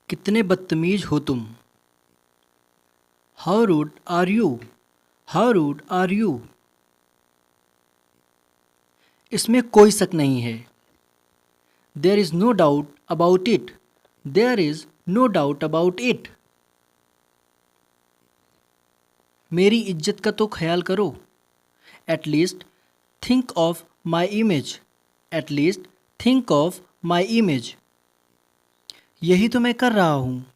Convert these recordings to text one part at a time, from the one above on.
कितने बदतमीज हो तुम। How rude are you. How rude are you. इसमें कोई शक नहीं है। There is no doubt about it. There is no doubt about it. मेरी इज्जत का तो ख्याल करो। At least think of my image. At least think of my image. यही तो मैं कर रहा हूँ।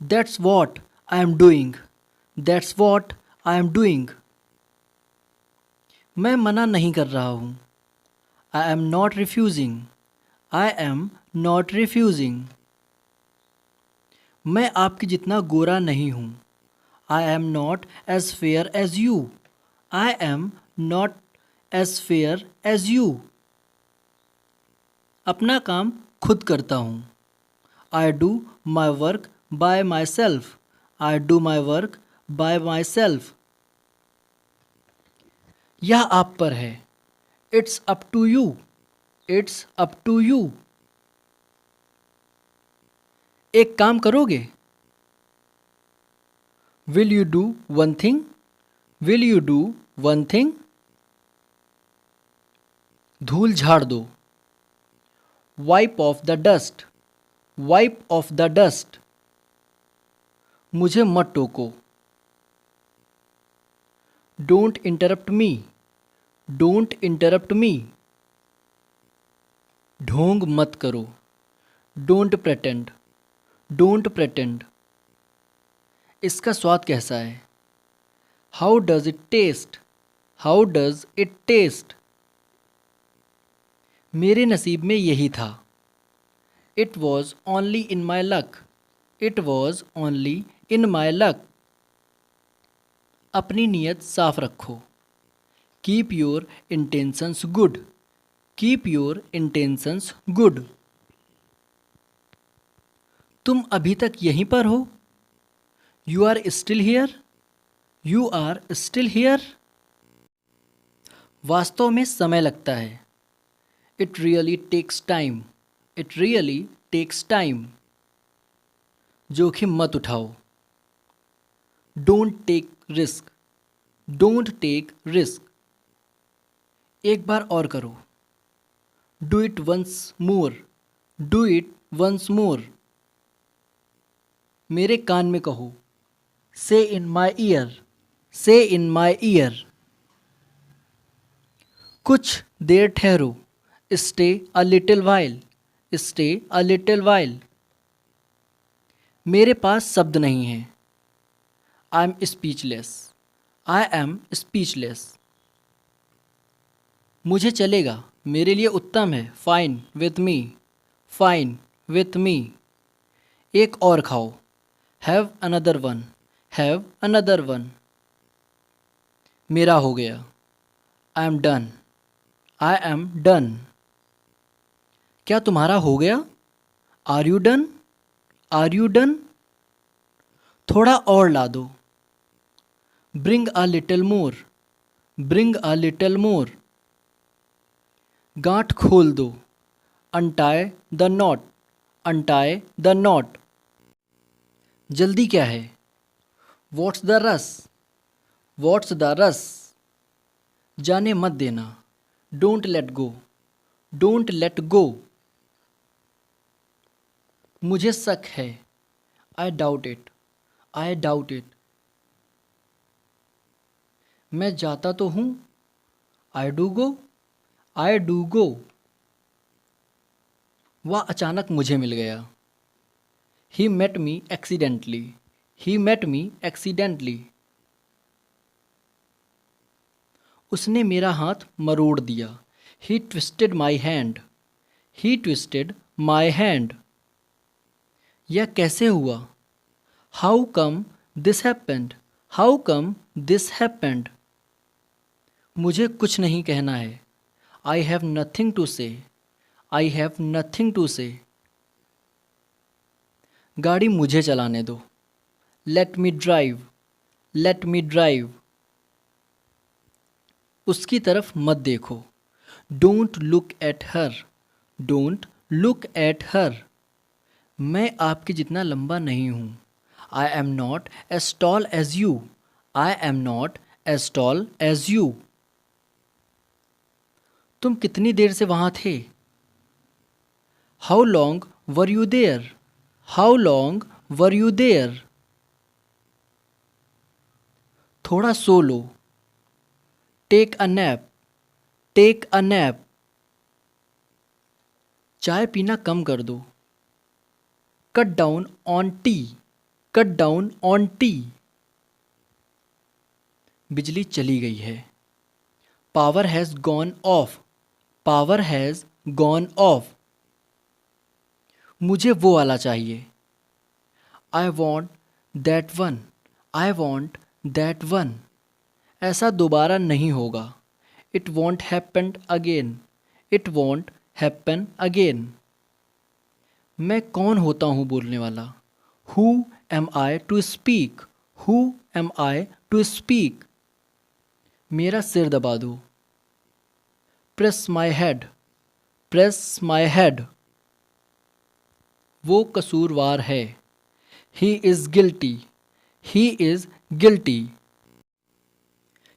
That's what I am doing. That's what I am doing. मैं मना नहीं कर रहा हूँ। I am not refusing. I am not refusing. मैं आपके जितना गोरा नहीं हूँ। I am not as fair as you. I am not as fair as you. अपना काम खुद करता हूँ। I do my work by myself. I do my work by myself. यह आप पर है। It's up to you. It's up to you. एक काम करोगे। Will you do one thing. Will you do one thing. धूल झाड़ दो। Wipe off the dust. Wipe off the dust. मुझे मत टोको। Don't interrupt me. Don't interrupt मी। ढोंग मत करो। Don't pretend. Don't pretend. इसका स्वाद कैसा है। How does it taste. How does it taste. मेरे नसीब में यही था। It was only in my luck. It was only in my luck. अपनी नीयत साफ रखो। Keep your intentions good. Keep your intentions good. तुम अभी तक यहीं पर हो। You are still here. You are still here. वास्तव में समय लगता है। It really takes time. It really takes time. जोखिम मत उठाओ। Don't take risk. Don't take risk. एक बार और करो। Do it once more. Do it once more. मेरे कान में कहो। से इन माई ईयर। से इन माई ईयर। कुछ देर ठहरो। Stay a little while. Stay a little while. मेरे पास शब्द नहीं है। I am speechless. I am speechless. मुझे चलेगा। मेरे लिए उत्तम है। Fine with me. Fine with me. एक और खाओ। Have another one. Have another one. मेरा हो गया। I am done. I am done. क्या तुम्हारा हो गया। Are you done. Are you done. थोड़ा और ला दो। Bring a little more. Bring a little more. गांठ खोल दो। Untie the knot. Untie the knot. जल्दी क्या है। What's the rush. What's the rush. जाने मत देना। Don't let go. Don't let go. मुझे शक है। I doubt it. I doubt it. मैं जाता तो हूँ। I do go. I do go. वह अचानक मुझे मिल गया। He met me accidentally. He met me accidentally. उसने मेरा हाथ मरोड़ दिया। ही twisted my hand. He twisted my hand. यह कैसे हुआ। How come this happened. How come this happened. मुझे कुछ नहीं कहना है। आई हैव नथिंग टू से। आई हैव नथिंग टू से। गाड़ी मुझे चलाने दो। Let me drive. Let me drive. उसकी तरफ मत देखो। Don't look at her. Don't look at her. मैं आपके जितना लंबा नहीं हूँ। I am not as tall as you. I am not as tall as you. तुम कितनी देर से वहाँ थे? How long were you there? How long were you there? थोड़ा सो लो। Take a nap. Take a nap. चाय पीना कम कर दो। Cut down on tea. Cut down on tea. बिजली चली गई है। Power has gone off. Power has gone off. मुझे वो वाला चाहिए। I want that one. I want that one. ऐसा दोबारा नहीं होगा। It won't happen again. It won't happen again. मैं कौन होता हूँ बोलने वाला? Who am I to speak? Who am I to speak? मेरा सिर दबा दो। Press my head. Press my head. वो कसूरवार है। He is guilty. He is guilty.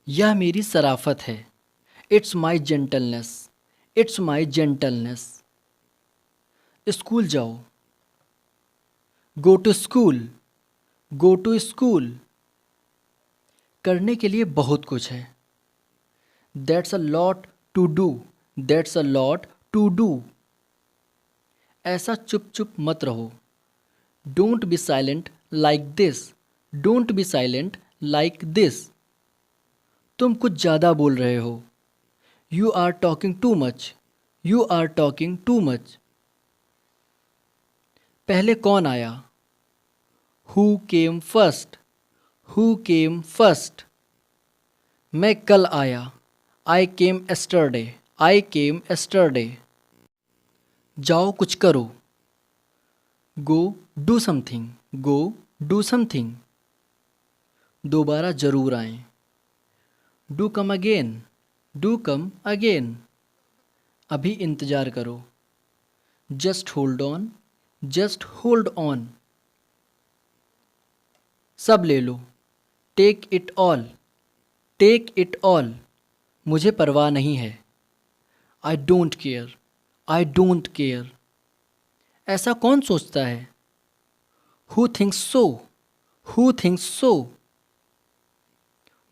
यह मेरी शराफत है। It's my gentleness. It's my gentleness. School जाओ। Go to school. Go to school. करने के लिए बहुत कुछ है। That's a lot to do. That's a lot to do. ऐसा चुप चुप मत रहो। Don't be silent like this. Don't be silent like this. तुम कुछ ज़्यादा बोल रहे हो। You are talking too much. You are talking too much. पहले कौन आया? Who came first? Who came first? मैं कल आया। I came yesterday. I came yesterday. जाओ कुछ करो। Go do something. Go do something. दोबारा ज़रूर आएं। Do come again. Do come again. अभी इंतज़ार करो। Just hold on. Just hold on. सब ले लो। Take it all. Take it all. मुझे परवाह नहीं है। I don't care. I don't care. ऐसा कौन सोचता है? Who thinks so? Who thinks so?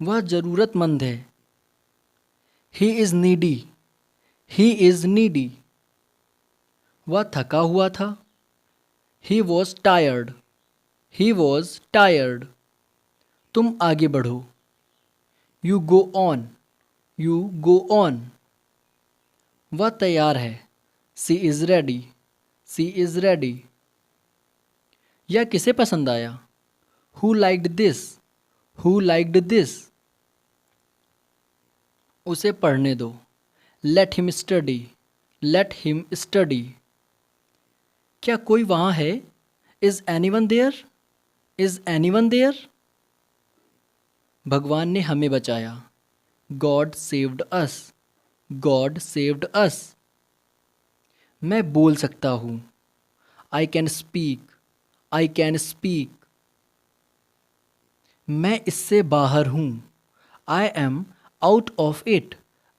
वह ज़रूरतमंद है। He is needy. He is needy. वह थका हुआ था। He was tired. He was tired. तुम आगे बढ़ो। You go on. You go on. वह तैयार है। She is ready. She is ready. यह किसे पसंद आया? Who liked this? Who liked this? उसे पढ़ने दो। Let him study. Let him study. क्या कोई वहाँ है? Is anyone there? Is anyone there? भगवान ने हमें बचाया। God saved us. God saved us. मैं बोल सकता हूँ। I can speak. I can speak. मैं इससे बाहर हूँ। I am out of it.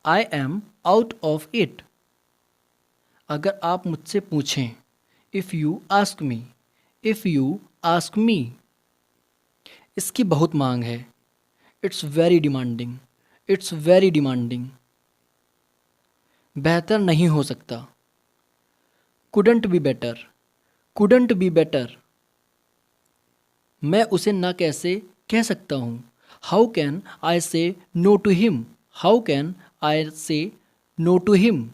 I am out of it. अगर आप मुझसे पूछें। If you ask me. If you ask me. इसकी बहुत मांग है। It's very demanding. It's very demanding. बेहतर नहीं हो सकता। Couldn't be better. Couldn't be better. मैं उसे ना कैसे कह सकता हूँ। How can I say no to him? How can I say no to him?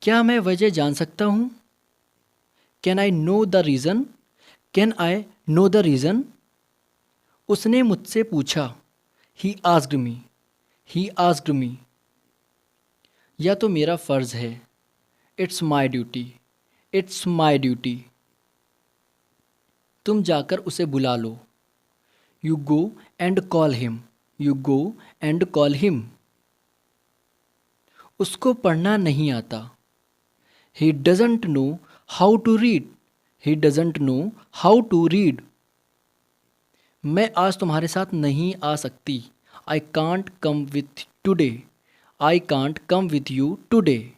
क्या मैं वजह जान सकता हूँ? Can I know the reason? Can I know the reason? उसने मुझसे पूछा। He asked me. He asked me. यह तो मेरा फ़र्ज़ है। It's my duty. It's my duty. तुम जाकर उसे बुला लो। You go and call him. You go and call him. उसको पढ़ना नहीं आता। He doesn't know how to read. He doesn't know how to read. मैं आज तुम्हारे साथ नहीं आ सकती। I can't come with today. I can't come with you today.